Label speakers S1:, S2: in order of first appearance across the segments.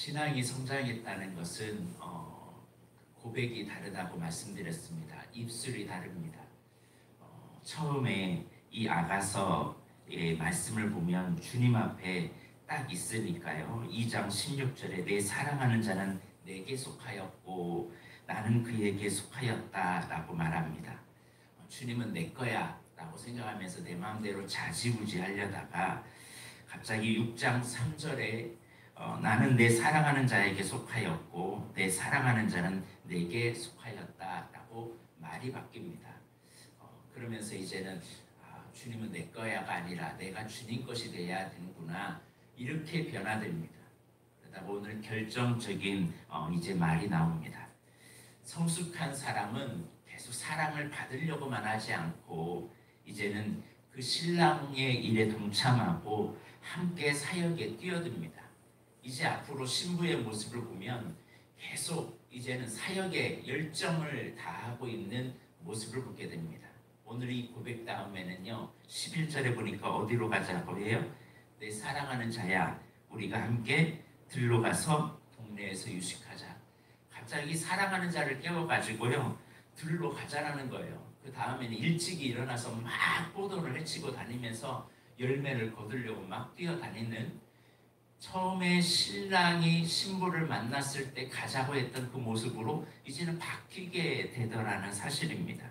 S1: 신앙이 성장했다는 것은 고백이 다르다고 말씀드렸습니다. 입술이 다릅니다. 처음에 이 아가서의 말씀을 보면 주님 앞에 딱 있으니까요. 2장 16절에 내 사랑하는 자는 내게 속하였고 나는 그에게 속하였다라고 말합니다. 주님은 내 거야 라고 생각하면서 내 마음대로 자지우지하려다가 갑자기 6장 3절에 나는 내 사랑하는 자에게 속하였고 내 사랑하는 자는 내게 속하였다라고 말이 바뀝니다. 그러면서 이제는 주님은 내 거야가 아니라 내가 주님 것이 돼야 되는구나 이렇게 변화됩니다. 그러다가 오늘 결정적인 이제 말이 나옵니다. 성숙한 사람은 계속 사랑을 받으려고만 하지 않고 이제는 그 신랑의 일에 동참하고 함께 사역에 뛰어듭니다. 이제 앞으로 신부의 모습을 보면 계속 이제는 사역에 열정을 다하고 있는 모습을 보게 됩니다. 오늘 이 고백 다음에는요 11절에 보니까 어디로 가자고 해요? 내 사랑하는 자야 우리가 함께 들로 가서 동네에서 유식하자. 갑자기 사랑하는 자를 깨워가지고요 들로 가자라는 거예요. 그 다음에는 일찍이 일어나서 막 포도를 헤치고 다니면서 열매를 거두려고 막 뛰어다니는, 처음에 신랑이 신부를 만났을 때 가자고 했던 그 모습으로 이제는 바뀌게 되더라는 사실입니다.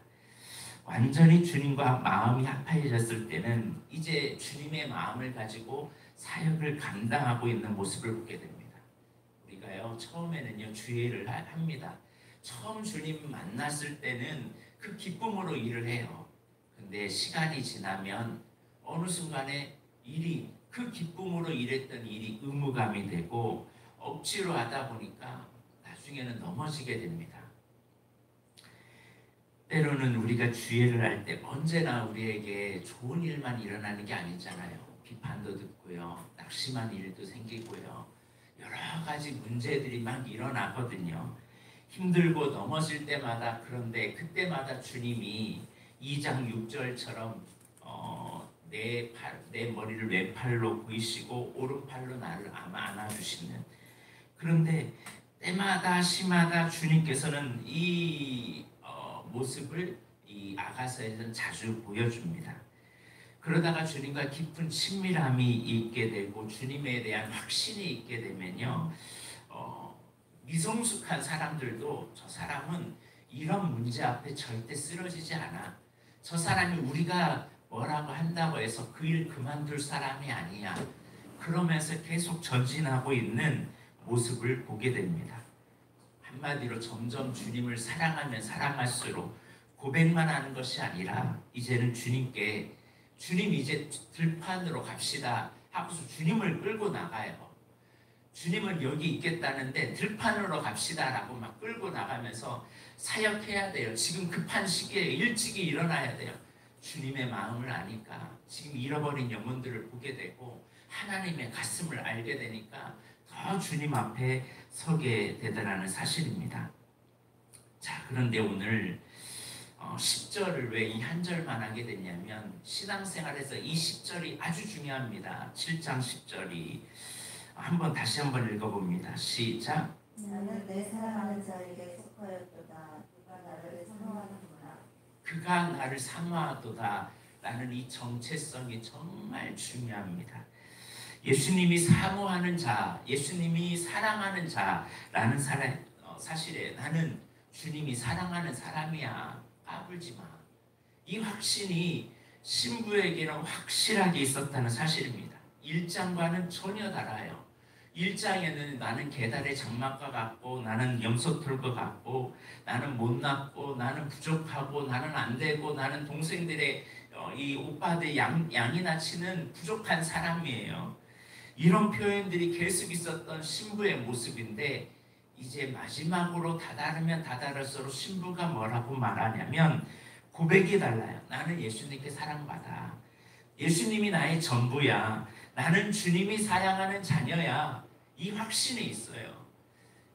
S1: 완전히 주님과 마음이 합해졌을 때는 이제 주님의 마음을 가지고 사역을 감당하고 있는 모습을 보게 됩니다. 우리가요 처음에는요 주의를 합니다. 처음 주님 만났을 때는 그 기쁨으로 일을 해요. 근데 시간이 지나면 어느 순간에 일이, 그 기쁨으로 일했던 일이 의무감이 되고 억지로 하다 보니까 나중에는 넘어지게 됩니다. 때로는 우리가 주의를 할 때 언제나 우리에게 좋은 일만 일어나는 게 아니잖아요. 비판도 듣고요, 낙심한 일도 생기고요, 여러 가지 문제들이 막 일어나거든요. 힘들고 넘어질 때마다, 그런데 그때마다 주님이 2장 6절처럼 내 머리를 왼팔로 보이시고 오른팔로 나를 안아주시는, 그런데 때마다 시마다 주님께서는 이 모습을 이 아가서에서는 자주 보여줍니다. 그러다가 주님과 깊은 친밀함이 있게 되고 주님에 대한 확신이 있게 되면요 미성숙한 사람들도 저 사람은 이런 문제 앞에 절대 쓰러지지 않아, 저 사람이 우리가 뭐라고 한다고 해서 그 일 그만둘 사람이 아니야, 그러면서 계속 전진하고 있는 모습을 보게 됩니다. 한마디로 점점 주님을 사랑하면 사랑할수록 고백만 하는 것이 아니라 이제는 주님께, 주님 이제 들판으로 갑시다 하고서 주님을 끌고 나가요. 주님은 여기 있겠다는데 들판으로 갑시다라고 막 끌고 나가면서 사역해야 돼요. 지금 급한 시기에 일찍이 일어나야 돼요. 주님의 마음을 아니까 지금 잃어버린 영혼들을 보게 되고 하나님의 가슴을 알게 되니까 더 주님 앞에 서게 되더라는 사실입니다. 자, 그런데 오늘 10절을 왜 이 한 절만 하게 됐냐면 신앙생활에서 이 10절이 아주 중요합니다. 7장 10절이 다시 한번 읽어봅니다. 시작.
S2: 나는 내 사랑하는 자에게 속하였도다. 그가 나를 사모하는구나.
S1: 그가 나를 사모하도다 라는 이 정체성이 정말 중요합니다. 예수님이 사모하는 자, 예수님이 사랑하는 자라는 사실에 나는 주님이 사랑하는 사람이야, 까불지 마. 이 확신이 신부에게는 확실하게 있었다는 사실입니다. 1장과는 전혀 달라요. 1장에는 나는 계달의 장막과 같고, 나는 염소털과 같고, 나는 못났고, 나는 부족하고, 나는 안 되고, 나는 동생들의 이 오빠들 양이나 치는 부족한 사람이에요. 이런 표현들이 계속 있었던 신부의 모습인데, 이제 마지막으로 다다르면 다다를수록 신부가 뭐라고 말하냐면 고백이 달라요. 나는 예수님께 사랑받아. 예수님이 나의 전부야. 나는 주님이 사랑하는 자녀야. 이 확신이 있어요.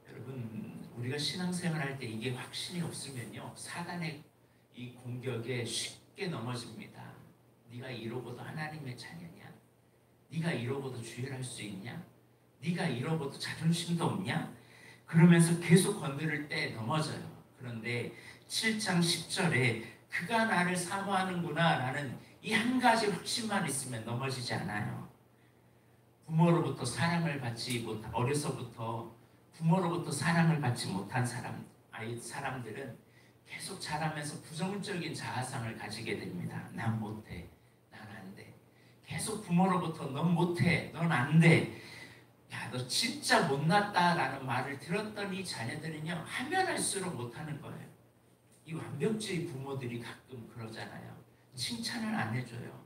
S1: 여러분, 우리가 신앙생활 할 때 이게 확신이 없으면요 사단의 이 공격에 쉽게 넘어집니다. 네가 이러고도 하나님의 자녀냐? 네가 이러고도 주일할 수 있냐? 네가 이러고도 자존심도 없냐? 그러면서 계속 건드릴 때 넘어져요. 그런데 7장 10절에 그가 나를 사모하는구나 라는 이 한 가지 확신만 있으면 넘어지지 않아요. 부모로부터 사랑을 받지 못, 어려서부터 부모로부터 사랑을 받지 못한 사람들은 계속 자라면서 부정적인 자아상을 가지게 됩니다. 난 못해, 난 안 돼. 계속 부모로부터 넌 못해, 넌 안 돼. 야, 너 진짜 못났다라는 말을 들었던 이 자녀들은요, 하면 할수록 못하는 거예요. 이 완벽주의 부모들이 가끔 그러잖아요. 칭찬을 안 해줘요.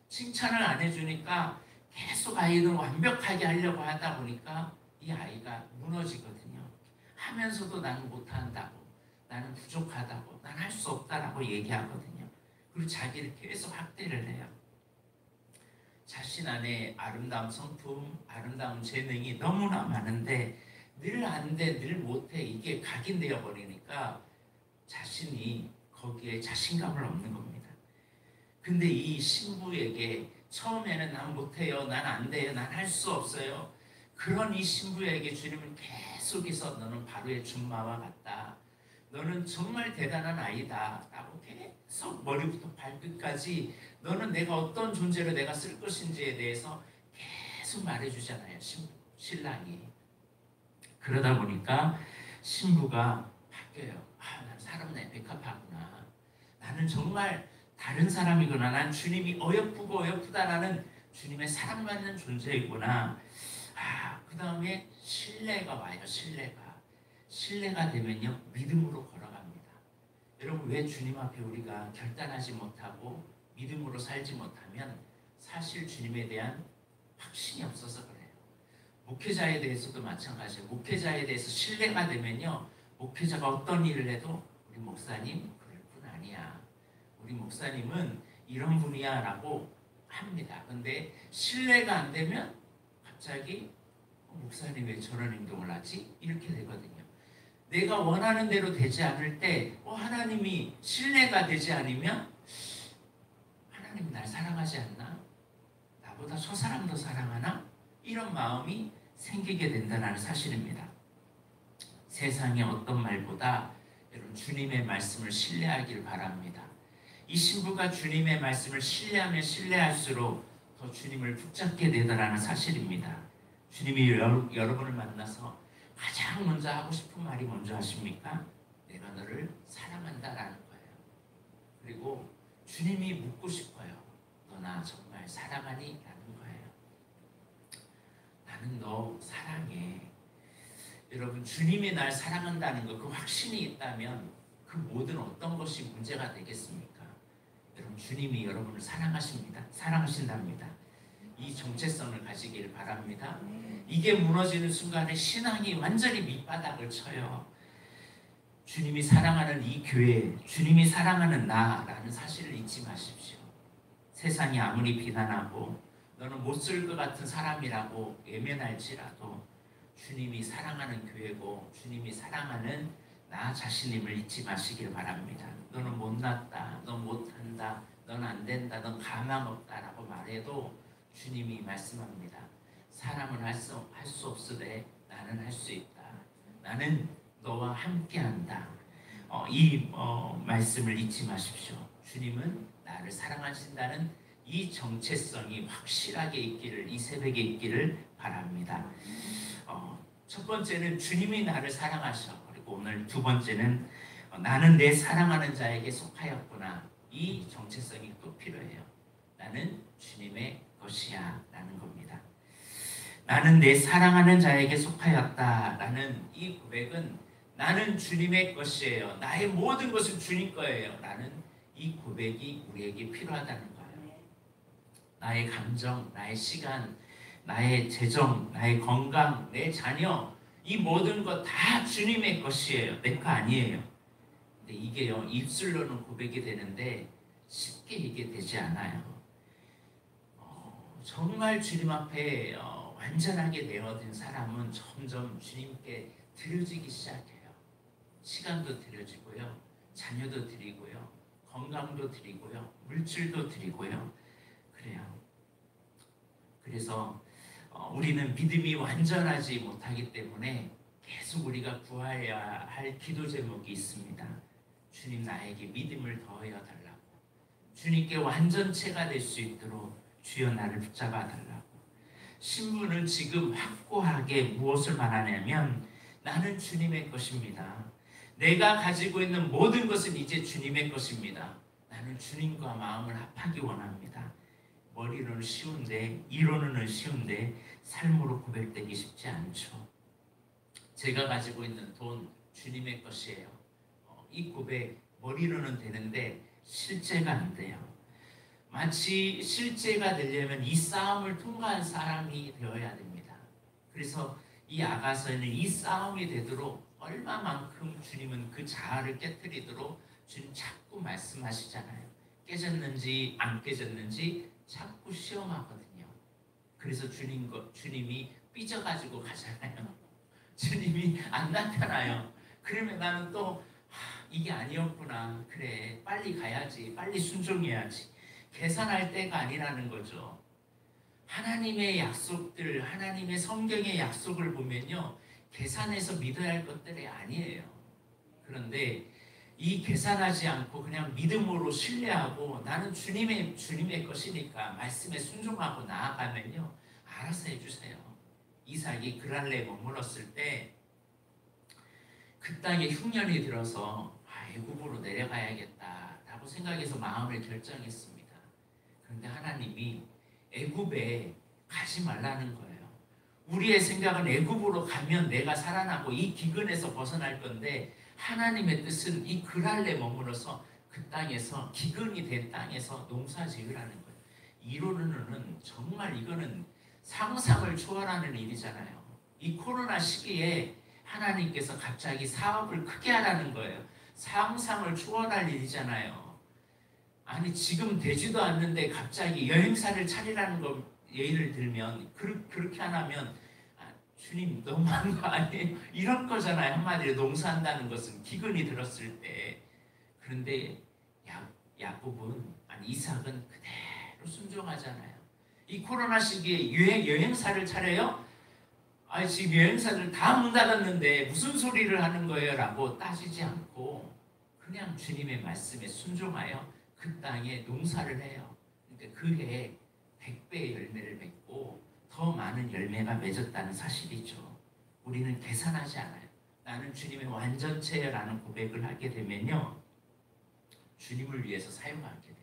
S1: 칭찬을 안 해주니까 계속 아이는 완벽하게 하려고 하다 보니까 이 아이가 무너지거든요. 하면서도 나는 못한다고, 나는 부족하다고, 난 할 수 없다라고 얘기하거든요. 그리고 자기를 계속 학대를 해요. 자신 안에 아름다운 성품, 아름다운 재능이 너무나 많은데 늘 안 돼, 늘 못해 이게 각인되어 버리니까 자신이 거기에 자신감을 얻는 겁니다. 근데 이 신부에게 처음에는 난 못해요, 난 안 돼요, 난 할 수 없어요. 그런 이 신부에게 주님은 계속해서 너는 바로의 준마와 같다. 너는 정말 대단한 아이다. 라고 계속 머리부터 발끝까지 너는 내가 어떤 존재로 내가 쓸 것인지에 대해서 계속 말해주잖아요. 신랑이. 그러다 보니까 신부가 바뀌어요. 아, 난 사람 내 백합하구나. 나는 정말 다른 사람이구나. 난 주님이 어여쁘고 어여쁘다라는 주님의 사랑받는 존재이구나. 아, 그 다음에 신뢰가 와요. 신뢰가 되면요, 믿음으로 걸어갑니다. 여러분, 왜 주님 앞에 우리가 결단하지 못하고 믿음으로 살지 못하면 사실 주님에 대한 확신이 없어서 그래요. 목회자에 대해서도 마찬가지예요. 목회자에 대해서 신뢰가 되면요, 목회자가 어떤 일을 해도 우리 목사님 그럴 분 아니야, 우리 목사님은 이런 분이야 라고 합니다. 근데 신뢰가 안 되면 갑자기 목사님 왜 저런 행동을 하지? 이렇게 되거든요. 내가 원하는 대로 되지 않을 때 하나님이 신뢰가 되지 않으면 하나님 날 사랑하지 않나? 나보다 저 사람 더 사랑하나? 이런 마음이 생기게 된다는 사실입니다. 세상의 어떤 말보다 여러분 주님의 말씀을 신뢰하길 바랍니다. 이 신부가 주님의 말씀을 신뢰하면 신뢰할수록 더 주님을 붙잡게 되더라는 사실입니다. 주님이 여러분을 만나서 가장 먼저 하고 싶은 말이 뭔지 아십니까? 내가 너를 사랑한다라는 거예요. 그리고 주님이 묻고 싶어요. 너 나 정말 사랑하니? 라는 거예요. 나는 너 사랑해. 여러분, 주님이 날 사랑한다는 거, 그 확신이 있다면 그 모든 어떤 것이 문제가 되겠습니까? 여러분, 주님이 여러분을 사랑하신답니다. 이 정체성을 가지길 바랍니다. 이게 무너지는 순간에 신앙이 완전히 밑바닥을 쳐요. 주님이 사랑하는 이 교회, 주님이 사랑하는 나라는 사실을 잊지 마십시오. 세상이 아무리 비난하고 너는 못 쓸 것 같은 사람이라고 외면할지라도 주님이 사랑하는 교회고 주님이 사랑하는 나 자신임을 잊지 마시길 바랍니다. 너는 못났다, 넌 못한다, 넌 안 된다, 넌 가망 없다라고 말해도 주님이 말씀합니다. 사람은 할 수 없으되 나는 할 수 있다. 나는 너와 함께한다. 이 말씀을 잊지 마십시오. 주님은 나를 사랑하신다는 이 정체성이 확실하게 있기를, 이 새벽에 있기를 바랍니다. 첫 번째는 주님이 나를 사랑하셔. 그리고 오늘 두 번째는 나는 내 사랑하는 자에게 속하였구나. 이 정체성이 또 필요해요. 나는 주님의 것이야 라는 겁니다. 나는 내 사랑하는 자에게 속하였다 라는 이 고백은 나는 주님의 것이에요. 나의 모든 것은 주님 거예요 라는 이 고백이 우리에게 필요하다는 거예요. 나의 감정, 나의 시간, 나의 재정, 나의 건강, 내 자녀, 이 모든 것 다 주님의 것이에요. 내 거 아니에요. 근데 이게요, 입술로는 고백이 되는데 쉽게 이게 되지 않아요. 정말 주님 앞에 완전하게 되어진 사람은 점점 주님께 드려지기 시작해요. 시간도 드려지고요, 자녀도 드리고요, 건강도 드리고요, 물질도 드리고요. 그래요. 그래서 우리는 믿음이 완전하지 못하기 때문에 계속 우리가 구해야 할 기도 제목이 있습니다. 주님, 나에게 믿음을 더하여 달라고. 주님께 완전체가 될 수 있도록 주여 나를 붙잡아 달라고. 신부는 지금 확고하게 무엇을 말하냐면 나는 주님의 것입니다. 내가 가지고 있는 모든 것은 이제 주님의 것입니다. 나는 주님과 마음을 합하기 원합니다. 머리로는 쉬운데, 이론은 쉬운데 삶으로 고백되기 쉽지 않죠. 제가 가지고 있는 돈 주님의 것이에요. 이 고백 머리로는 되는데 실제가 안 돼요. 마치 실제가 되려면 이 싸움을 통과한 사람이 되어야 됩니다. 그래서 이 아가서에는 이 싸움이 되도록 얼마만큼 주님은 그 자아를 깨뜨리도록 주님 자꾸 말씀하시잖아요. 깨졌는지 안 깨졌는지 자꾸 시험하거든요. 그래서 주님이 삐져가지고 가잖아요. 주님이 안 나타나요. 그러면 나는 또 이게 아니었구나. 그래, 빨리 가야지. 빨리 순종해야지. 계산할 때가 아니라는 거죠. 하나님의 약속들, 하나님의 성경의 약속을 보면요, 계산해서 믿어야 할 것들이 아니에요. 그런데 이 계산하지 않고 그냥 믿음으로 신뢰하고 나는 주님의 것이니까 말씀에 순종하고 나아가면요, 알아서 해주세요. 이삭이 그랄레에 머물렀을 때 그 땅에 흉년이 들어서 애굽으로 내려가야겠다라고 생각해서 마음을 결정했습니다. 그런데 하나님이 애굽에 가지 말라는 거예요. 우리의 생각은 애굽으로 가면 내가 살아나고 이 기근에서 벗어날 건데 하나님의 뜻은 이 그랄레에 머물러서 그 땅에서 기근이 된 땅에서 농사 지으라는 거예요. 이론으로는 정말 이거는 상상을 초월하는 일이잖아요. 이 코로나 시기에 하나님께서 갑자기 사업을 크게 하라는 거예요. 상상을 초월할 일이잖아요. 아니 지금 되지도 않는데 갑자기 여행사를 차리라는 거 예를 들면 그렇게 안 하면 주님 너무한 거 아니에요? 이런 거잖아요. 한마디로 농사한다는 것은 기근이 들었을 때. 그런데 이삭은 그대로 순종하잖아요. 이 코로나 시기에 여행사를 차려요? 지금 여행사들 다 문 닫았는데 무슨 소리를 하는 거예요? 라고 따지지 않고 그냥 주님의 말씀에 순종하여 그 땅에 농사를 해요. 그러니까 그 해에 100배의 열매를 맺고 더 많은 열매가 맺었다는 사실이죠. 우리는 계산하지 않아요. 나는 주님의 완전체라는 고백을 하게 되면요, 주님을 위해서 사용하게 돼요.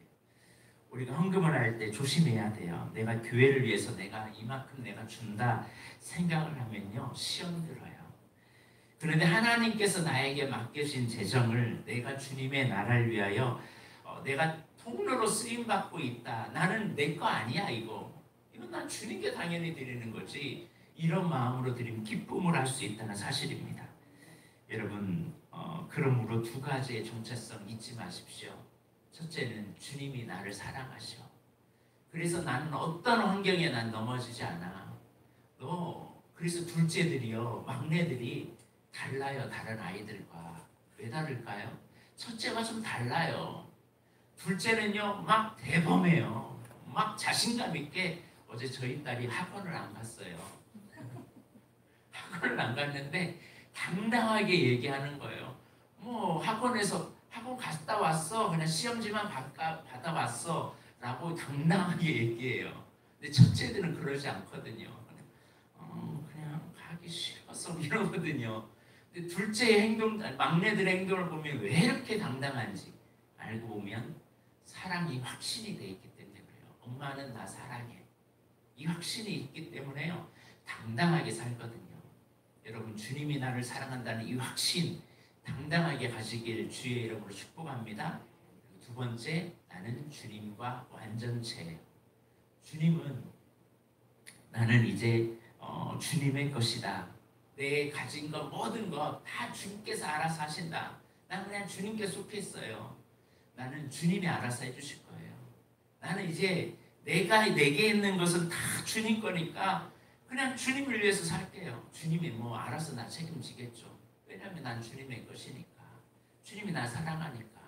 S1: 우리가 헌금을 할 때 조심해야 돼요. 내가 교회를 위해서 내가 이만큼 내가 준다 생각을 하면요, 시험 들어요. 그런데 하나님께서 나에게 맡겨진 재정을 내가 주님의 나라를 위하여 내가 통로로 쓰임받고 있다. 나는 내 거 아니야 이거. 이건 난 주님께 당연히 드리는 거지. 이런 마음으로 드리면 기쁨을 할 수 있다는 사실입니다. 여러분, 그러므로 두 가지의 정체성 잊지 마십시오. 첫째는 주님이 나를 사랑하셔. 그래서 나는 어떤 환경에 난 넘어지지 않아. 그래서 둘째들이요, 막내들이 달라요. 다른 아이들과. 왜 다를까요? 첫째가 좀 달라요. 둘째는요, 막 대범해요. 막 자신감 있게. 어제 저희 딸이 학원을 안 갔어요. 학원을 안 갔는데 당당하게 얘기하는 거예요. 학원 갔다 왔어. 그냥 시험지만 받아왔어. 라고 당당하게 얘기해요. 근데 첫째들은 그러지 않거든요. 그냥 가기 싫어서 이러거든요. 근데 둘째의 행동, 막내들의 행동을 보면 왜 이렇게 당당한지 알고 보면 사랑이 확신이 돼 있기 때문에 그래요. 엄마는 나 사랑해. 이 확신이 있기 때문에요, 당당하게 살거든요. 여러분, 주님이 나를 사랑한다는 이 확신 당당하게 가지길 주의 이름으로 축복합니다. 두 번째, 나는 주님과 완전체예요. 주님은 나는 이제 주님의 것이다. 내 가진 것 모든 것 다 주님께서 알아서 하신다. 난 그냥 주님께 속해 있어요. 나는 주님이 알아서 해주실 거예요. 나는 이제 내게 있는 것은 다 주님 거니까 그냥 주님을 위해서 살게요. 주님이 알아서 나 책임지겠죠. 왜냐하면 난 주님의 것이니까. 주님이 나 사랑하니까.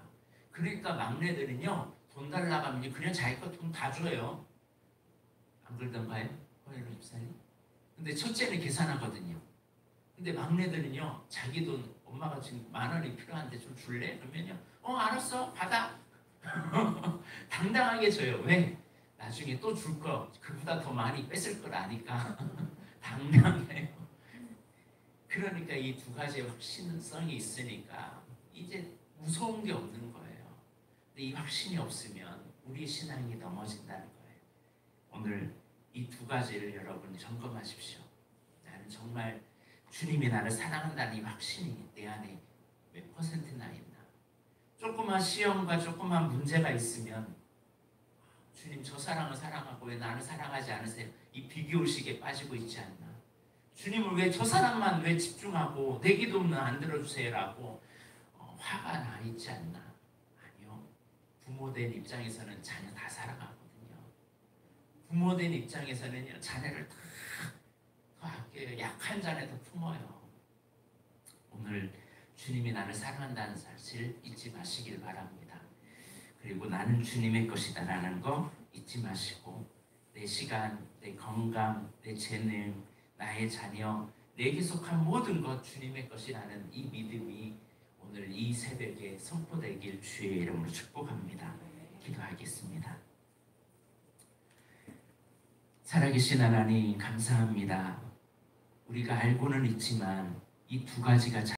S1: 그러니까 막내들은요, 돈 달라고 하면 그냥 자기 거 돈 다 줘요. 안 그러던가요? 허일로 집사님? 근데 첫째는 계산하거든요. 근데 막내들은요, 자기 돈 엄마가 지금 10,000원이 필요한데 좀 줄래? 그러면요, 알았어, 받아. 당당하게 줘요. 왜? 나중에 또 줄 거, 그보다 더 많이 뺏을 걸 아니까 당당해요. 그러니까 이 두 가지의 확신성이 있으니까 이제 무서운 게 없는 거예요. 근데 이 확신이 없으면 우리 신앙이 넘어진다는 거예요. 오늘 이 두 가지를 여러분 점검하십시오. 나는 정말 주님이 나를 사랑한다는 이 확신이 내 안에 몇 퍼센트나 있나? 조그만 시험과 조그만 문제가 있으면 주님 저 사람을 사랑하고 왜 나를 사랑하지 않으세요? 이 비교의식에 빠지고 있지 않나? 주님을 왜 저 사람만 왜 집중하고 내 기도는 안 들어주세요라고 화가 나 있지 않나? 아니요. 부모된 입장에서는 자녀 다 사랑하거든요. 부모된 입장에서는요, 자녀를 다 아껴요. 약한 자녀 더 품어요. 오늘 주님이 나를 사랑한다는 사실 잊지 마시길 바랍니다. 그리고 나는 주님의 것이다라는 거 잊지 마시고 내 시간, 내 건강, 내 재능, 나의 자녀, 내게 속한 모든 것 주님의 것이라는 이 믿음이 오늘 이 새벽에 선포되길 주의 이름으로 축복합니다. 기도하겠습니다. 살아계신 하나님 감사합니다. 우리가 알고는 있지만 이 두 가지가